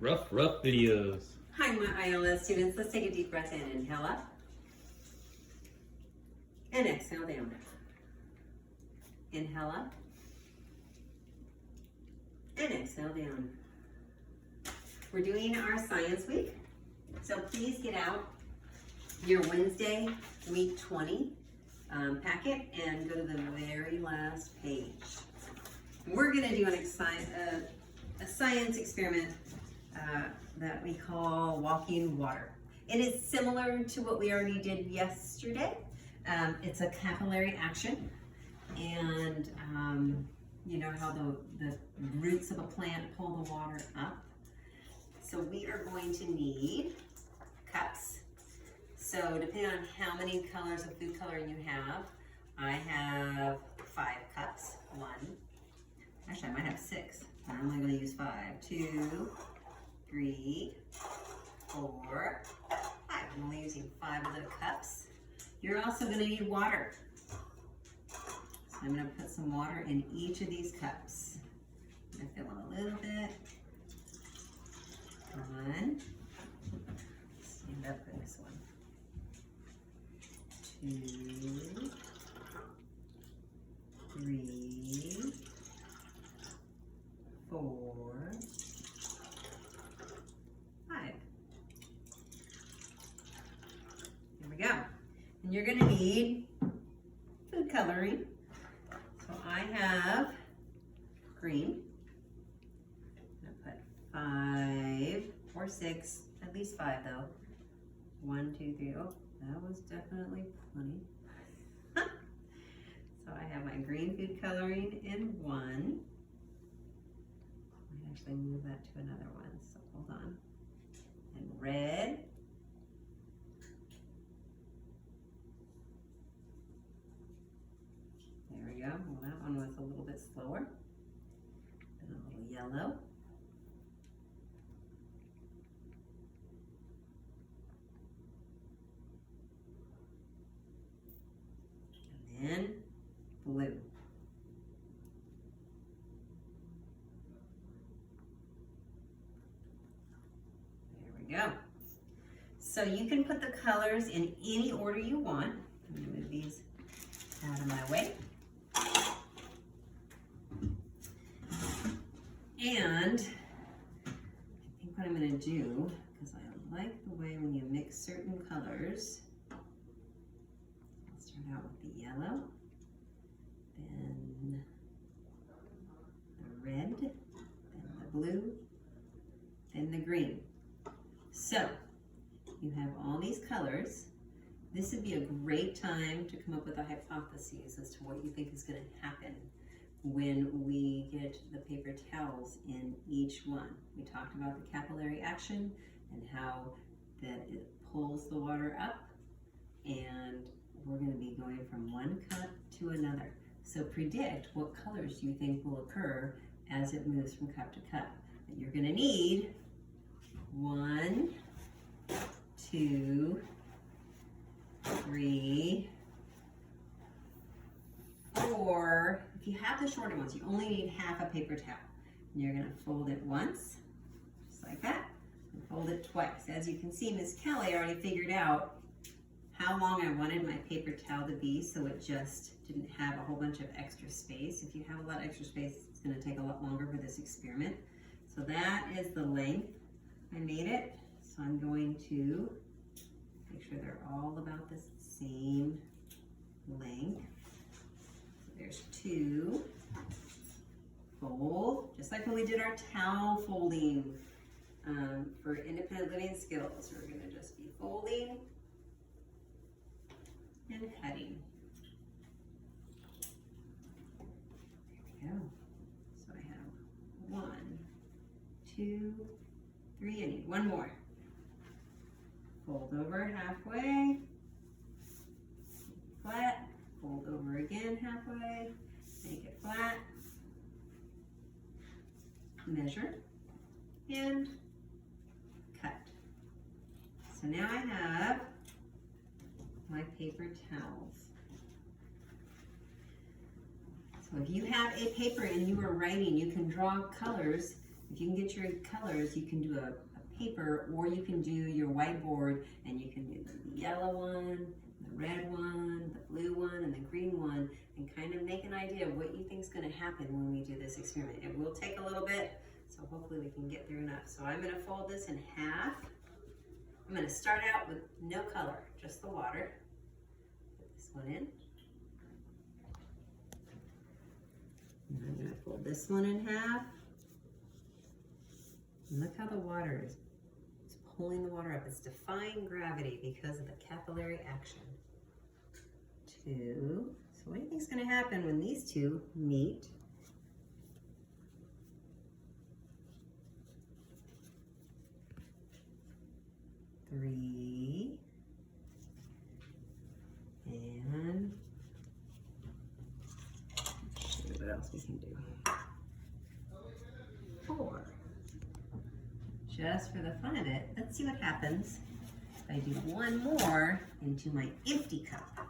Rough videos. Hi, my ILS students. Let's take a deep breath in. Inhale up. And exhale down. Inhale up. And exhale down. We're doing our science week. So please get out your Wednesday, week 20 packet and go to the very last page. We're going to do a science experiment that we call walking water. It is similar to what we already did yesterday. It's a capillary action, and you know how the roots of a plant pull the water up. So we are going to need cups. So depending on how many colors of food coloring you have, I have 5 cups. 1, actually I might have 6. I'm only going to use 5. 2, 3, 4, 5. I'm only using 5 of the cups. You're also going to need water. So I'm going to put some water in each of these cups. I'm going to fill in a little bit. 1. Stand up for this one. 2, 3, 4, 5. Here we go. And you're going to need food coloring. So I have green. I'm going to put 5 or 6, at least 5 though. 1, 2, 3. Oh, that was definitely plenty. So I have my green food coloring in 1. I might actually move that to another one, so hold on. And red. There we go. Well, that one was a little bit slower. And a little yellow. And then blue. There we go. So you can put the colors in any order you want. I'm going to move these out of my way. And I think what I'm going to do, because I like the way when you mix certain colors, I'll start out with the yellow, then the red, then the blue, then the green. So you have all these colors. This would be a great time to come up with a hypothesis as to what you think is going to happen when we get the paper towels in each one. We talked about the capillary action and how that it pulls the water up, and we're going to be going from one cup to another. So predict what colors you think will occur as it moves from cup to cup. And you're going to need 1, 2, 3, 4. If you have the shorter ones, you only need half a paper towel. And you're going to fold it once, just like that, and fold it twice. As you can see, Miss Kelly already figured out how long I wanted my paper towel to be, so it just didn't have a whole bunch of extra space. If you have a lot of extra space, it's going to take a lot longer for this experiment. So that is the length I made it. So I'm going to make sure they're all about the same length. So there's 2. Fold, just like when we did our towel folding for independent living skills. We're going to just be folding and cutting. There we go. So I have 1, 2, 3. I need 1 more. Fold over halfway, flat, fold over again halfway, make it flat, measure, and cut. So now I have my paper towels. So if you have a paper and you are writing, you can draw colors if you can get your colors, you can do a paper, or you can do your whiteboard, and you can do the yellow one, the red one, the blue one, and the green one, and kind of make an idea of what you think is going to happen when we do this experiment. It will take a little bit, so hopefully we can get through enough. So I'm going to fold this in half. I'm going to start out with no color, just the water. Put this one in. And I'm going to fold this one in half. And look how the water is pulling the water up. It's defying gravity because of the capillary action. 2. So what do you think is going to happen when these two meet? 3. And let's see what else we can do. 4. Just for the fun of it, let's see what happens if I do one more into my empty cup. I'll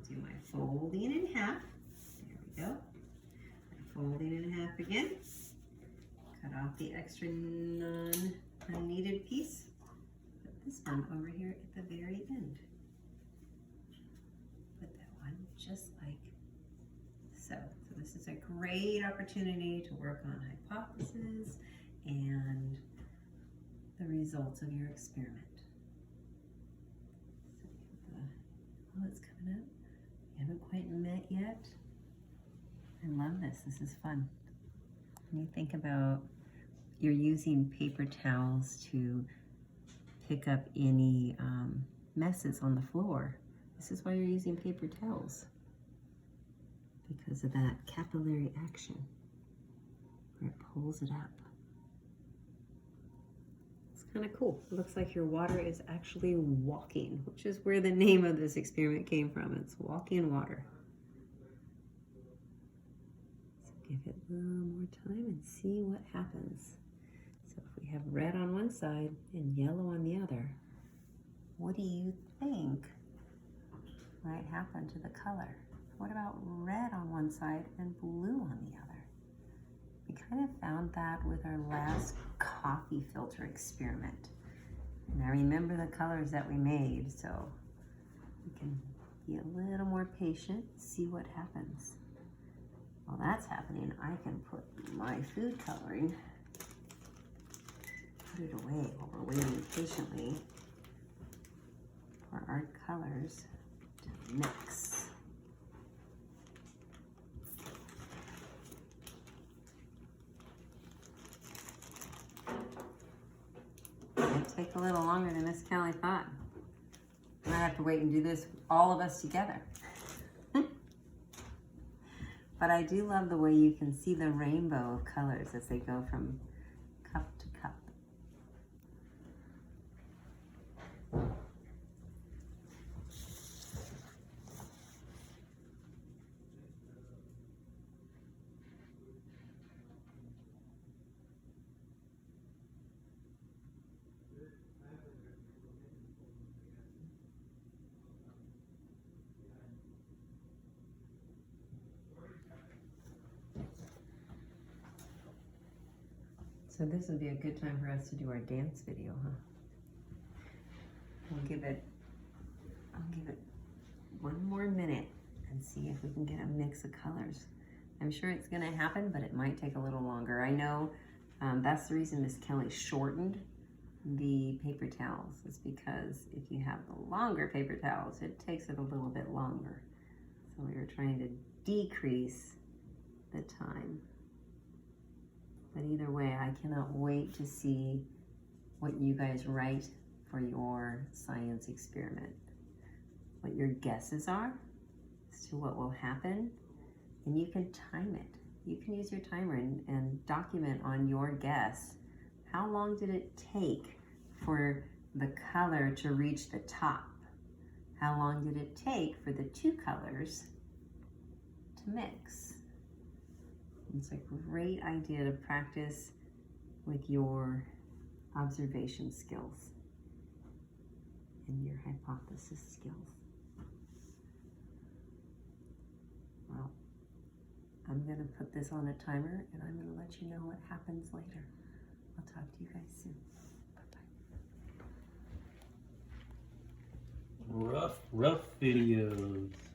do my folding in half. There we go. Folding in half again. Cut off the extra unneeded piece. Put this one over here at the very end. Put that one just like so. So this is a great opportunity to work on hypothesis and the results of your experiment. So oh, it's coming up. We haven't quite met yet. I love this. This is fun. When you think about you're using paper towels to pick up any messes on the floor. This is why you're using paper towels, because of that capillary action where it pulls it up. It's kind of cool. It looks like your water is actually walking, which is where the name of this experiment came from. It's walking water. So give it a little more time and see what happens. So if we have red on one side and yellow on the other, what do you think might happen to the color? What about red on one side and blue on the other? We kind of found that with our last coffee filter experiment. And I remember the colors that we made, so we can be a little more patient, see what happens. While that's happening, I can put my food coloring, put it away while we're waiting patiently for our colors to mix. It'll take a little longer than Miss Kelly thought. I might have to wait and do this, all of us together. But I do love the way you can see the rainbow of colors as they go from cup to cup. So this would be a good time for us to do our dance video, huh? I'll give it one more minute and see if we can get a mix of colors. I'm sure it's gonna happen, but it might take a little longer. I know that's the reason Miss Kelly shortened the paper towels, is because if you have the longer paper towels, it takes it a little bit longer. So we were trying to decrease the time. But either way, I cannot wait to see what you guys write for your science experiment. What your guesses are as to what will happen. And you can time it. You can use your timer and document on your guess. How long did it take for the color to reach the top? How long did it take for the two colors to mix? It's a great idea to practice with your observation skills and your hypothesis skills. Well, I'm gonna put this on a timer and I'm gonna let you know what happens later. I'll talk to you guys soon. Bye-bye. Rough videos.